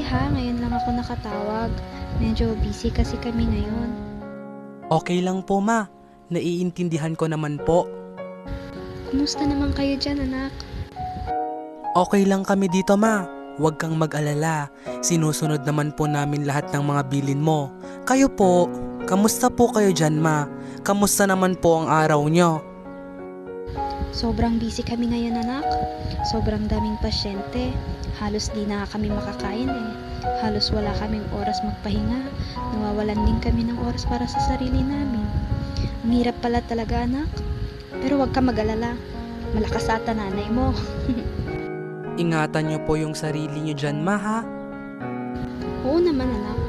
Sorry ha, ngayon lang ako nakatawag. Medyo busy kasi kami ngayon. Okay lang po ma, naiintindihan ko naman po. Kumusta naman kayo dyan, anak? Okay lang kami dito ma, huwag kang mag-alala. Sinusunod naman po namin lahat ng mga bilin mo. Kayo po, kamusta po kayo dyan ma? Kamusta naman po ang araw nyo? Sobrang busy kami ngayon, anak. Sobrang daming pasyente. Halos di na kami makakain eh. Halos wala kaming oras magpahinga. Nawawalan din kami ng oras para sa sarili namin. Ang hirap pala talaga, anak. Pero huwag ka mag-alala. Malakas ata nanay mo. Ingatan nyo po yung sarili nyo dyan ma ha? Oo naman, anak.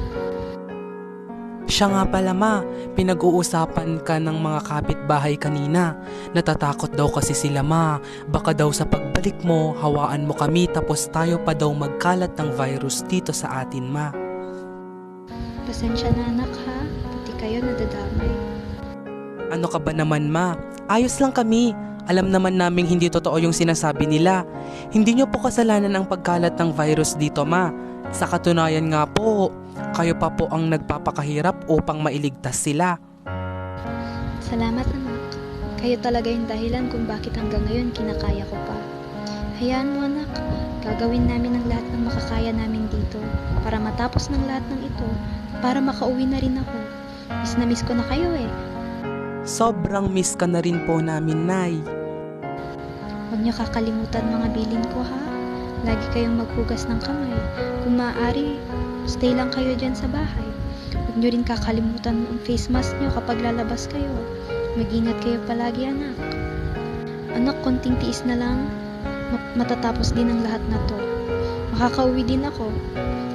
Siya nga pala ma, pinag-uusapan ka ng mga kapitbahay kanina. Natatakot daw kasi sila ma, baka daw sa pagbalik mo, hawaan mo kami tapos tayo pa daw magkalat ng virus dito sa atin ma. Pasensya na, anak, ha. Pati kayo nadadamay. Ano ka ba naman ma? Ayos lang kami. Alam naman naming hindi totoo yung sinasabi nila. Hindi nyo po kasalanan ang pagkalat ng virus dito ma. Sa katunayan nga po, kayo pa po ang nagpapakahirap upang mailigtas sila. Salamat, anak. Kayo talaga yung dahilan kung bakit hanggang ngayon kinakaya ko pa. Hayaan mo, anak. Gagawin namin ang lahat ng makakaya namin dito para matapos ng lahat ng ito, para makauwi na rin ako. Miss na miss ko na kayo eh. Sobrang miss ka na rin po namin, Nay. Huwag niyo kakalimutan mga bilin ko, ha. Lagi kayong maghugas ng kamay. Kung maaari, stay lang kayo dyan sa bahay. Huwag niyo rin kakalimutan ang face mask niyo kapag lalabas kayo. Mag-ingat kayo palagi, anak. Anak, konting tiis na lang. Matatapos din ang lahat na to. Makakauwi din ako.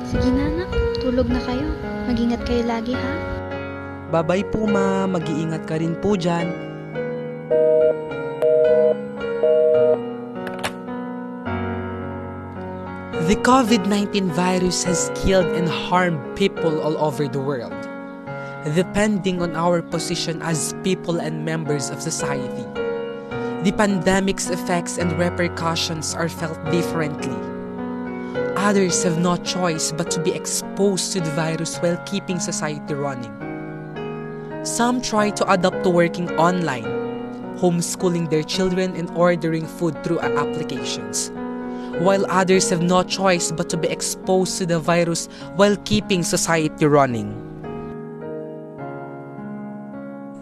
Sige na, anak. Tulog na kayo. Mag-ingat kayo lagi, ha. Bye-bye po ma, mag-iingat ka rin po dyan. The COVID-19 virus has killed and harmed people all over the world, depending on our position as people and members of society. The pandemic's effects and repercussions are felt differently. Others have no choice but to be exposed to the virus while keeping society running. Some try to adapt to working online, homeschooling their children and ordering food through applications, while others have no choice but to be exposed to the virus while keeping society running.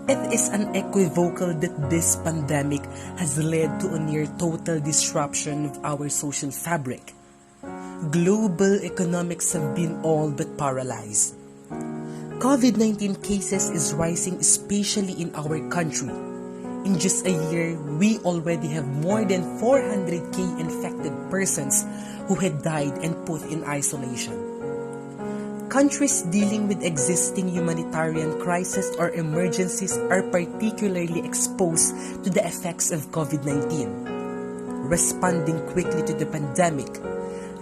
It is unequivocal that this pandemic has led to a near total disruption of our social fabric. Global economics have been all but paralyzed. COVID-19 cases is rising especially in our country. In just a year, we already have more than 400,000 infected persons who had died and put in isolation. Countries dealing with existing humanitarian crises or emergencies are particularly exposed to the effects of COVID-19. Responding quickly to the pandemic,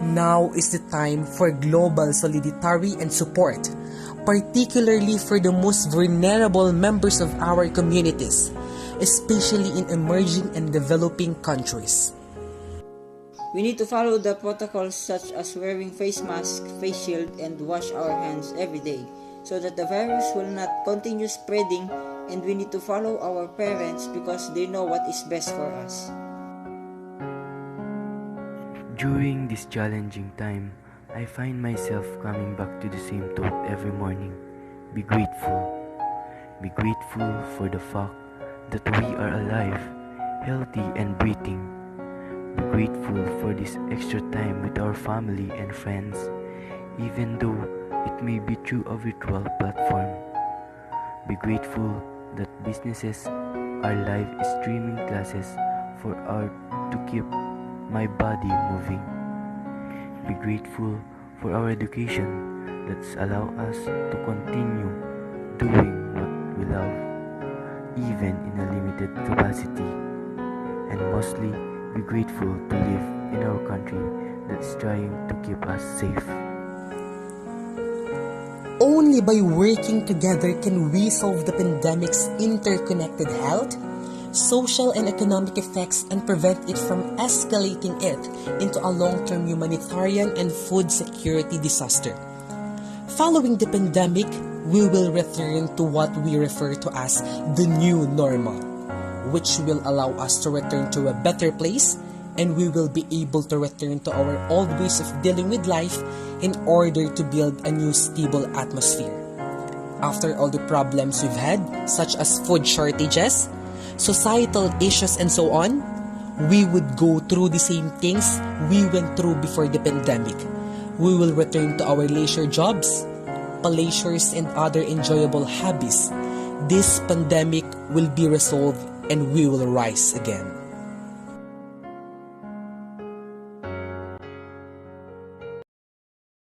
now is the time for global solidarity and support, particularly for the most vulnerable members of our communities, especially in emerging and developing countries. We need to follow the protocols such as wearing face mask, face shield, and wash our hands every day so that the virus will not continue spreading, and we need to follow our parents because they know what is best for us. During this challenging time, I find myself coming back to the same thought every morning. Be grateful. Be grateful for the fact that we are alive, healthy and breathing. Be grateful for this extra time with our family and friends, even though it may be through a virtual platform. Be grateful that businesses are live streaming classes for art to keep my body moving. Be grateful for our education that's allow us to continue doing what we love, even in a limited capacity. And mostly, be grateful to live in our country that's trying to keep us safe. Only by working together can we solve the pandemic's interconnected health, social and economic effects and prevent it from escalating it into a long-term humanitarian and food security disaster. Following the pandemic, we will return to what we refer to as the new normal, which will allow us to return to a better place, and we will be able to return to our old ways of dealing with life in order to build a new stable atmosphere. After all the problems we've had, such as food shortages, societal issues, and so on, we would go through the same things we went through before the pandemic. We will return to our leisure jobs, pleasures, and other enjoyable hobbies. This pandemic will be resolved and we will rise again.